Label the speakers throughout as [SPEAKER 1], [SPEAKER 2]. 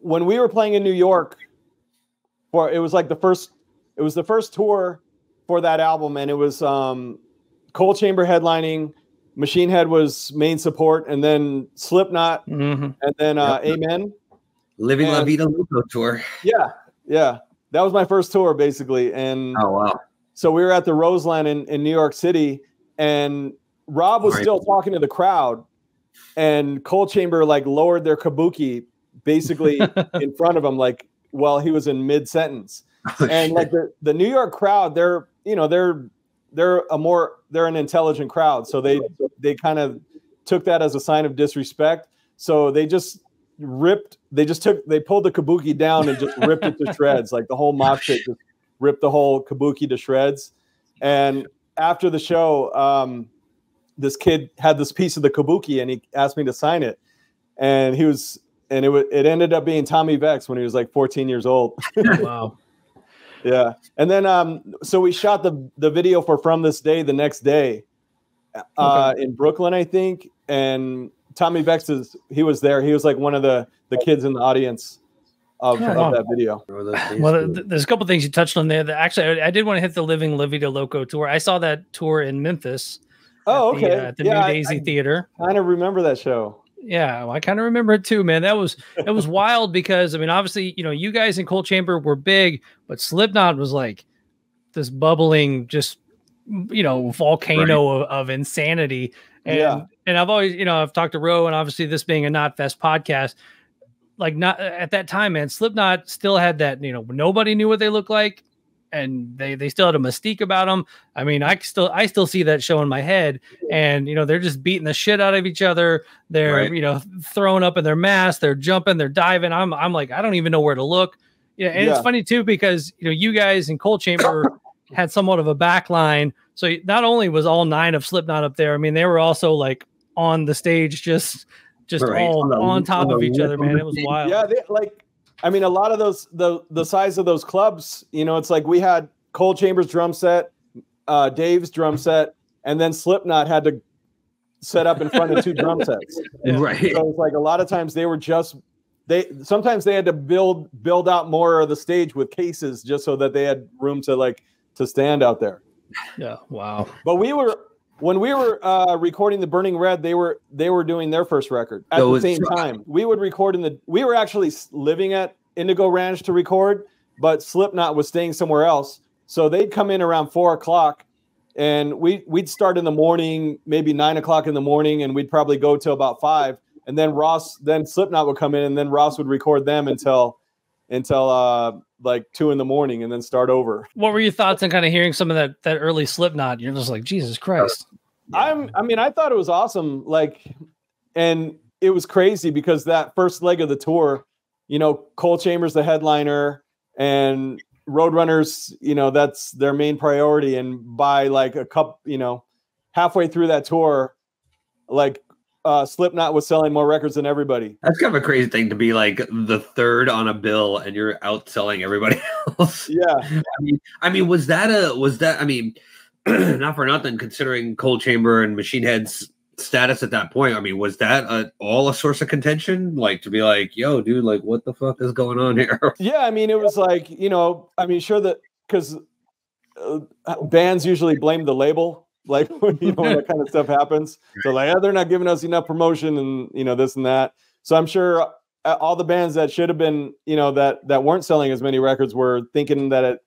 [SPEAKER 1] when we were playing in New York, it was the first tour for that album, and it was Coal Chamber headlining, Machine Head was main support, and then Slipknot, and then Amen.
[SPEAKER 2] Livin La Vida Loco tour.
[SPEAKER 1] Yeah, yeah. That was my first tour, basically. And
[SPEAKER 2] oh, wow.
[SPEAKER 1] So we were at the Roseland in New York City, and Rob was still talking to the crowd, and Coal Chamber like lowered their kabuki basically in front of him, like while he was in mid-sentence. And like the New York crowd, they're an intelligent crowd. So they kind of took that as a sign of disrespect. So they pulled the kabuki down and just ripped it to shreds. Like the whole mosh pit just ripped the whole kabuki to shreds. And after the show, this kid had this piece of the kabuki and he asked me to sign it. And it ended up being Tommy Vext when he was like 14 years old.
[SPEAKER 3] Wow.
[SPEAKER 1] Yeah. And then, so we shot the video for From This Day the next day in Brooklyn, I think. And Tommy Vext he was there. He was like one of the kids in the audience of that video.
[SPEAKER 3] Well, there's a couple things you touched on there that actually, I did want to hit the Livin La Vida Loco tour. I saw that tour in Memphis.
[SPEAKER 1] Oh, okay.
[SPEAKER 3] At the New Daisy Theater.
[SPEAKER 1] I kind of remember that show.
[SPEAKER 3] Yeah, well, I kind of remember it too, man. That was wild because I mean, obviously, you guys in Coal Chamber were big, but Slipknot was like this bubbling, just volcano of insanity. And I've always, I've talked to Ro, and obviously this being a KNOTFEST podcast, like not at that time, man, Slipknot still had that, nobody knew what they looked like. And they still had a mystique about them. I mean, I still see that show in my head, and they're just beating the shit out of each other. They're throwing up in their masks, they're jumping, they're diving. I'm like, I don't even know where to look. Yeah, and it's funny too because you guys in Coal Chamber had somewhat of a back line. So not only was all 9 of Slipknot up there, I mean, they were also like on the stage, just all on top of each other, man. It was wild.
[SPEAKER 1] Yeah, I mean, a lot of those, the size of those clubs, it's like we had Coal Chamber's drum set, Dave's drum set, and then Slipknot had to set up in front of 2 drum sets.
[SPEAKER 2] Right.
[SPEAKER 1] So it's like a lot of times sometimes they had to build out more of the stage with cases just so that they had room to stand out there.
[SPEAKER 3] Yeah. Wow.
[SPEAKER 1] But when we were recording the Burning Red, they were doing their first record at the same time. We would record we were actually living at Indigo Ranch to record, but Slipknot was staying somewhere else. So they'd come in around 4 o'clock, and we'd start in the morning, maybe 9 o'clock in the morning, and we'd probably go till about 5. And then Slipknot would come in, and then Ross would record them until like 2 in the morning, and then start over.
[SPEAKER 3] What were your thoughts on kind of hearing some of that early Slipknot? You're just like, Jesus Christ.
[SPEAKER 1] I thought it was awesome. And it was crazy because that first leg of the tour, Coal Chamber's the headliner, and Roadrunners, that's their main priority. And by like halfway through that tour, Slipknot was selling more records than everybody.
[SPEAKER 2] That's kind of a crazy thing to be like the third on a bill and you're outselling everybody else.
[SPEAKER 1] Yeah.
[SPEAKER 2] I mean, was that, I mean, not for nothing, considering Coal Chamber and Machine Head's status at that point, I mean, was that all a source of contention? Like to be like, yo, dude, like what the fuck is going on here?
[SPEAKER 1] Yeah. I mean, it was like, sure that because bands usually blame the label. Like when that kind of stuff happens, so like they're not giving us enough promotion and this and that. So I'm sure all the bands that should have been that weren't selling as many records were thinking that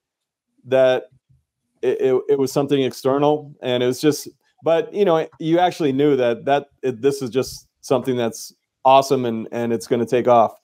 [SPEAKER 1] it was something external, and it was just. But you actually knew that this is just something that's awesome and it's going to take off.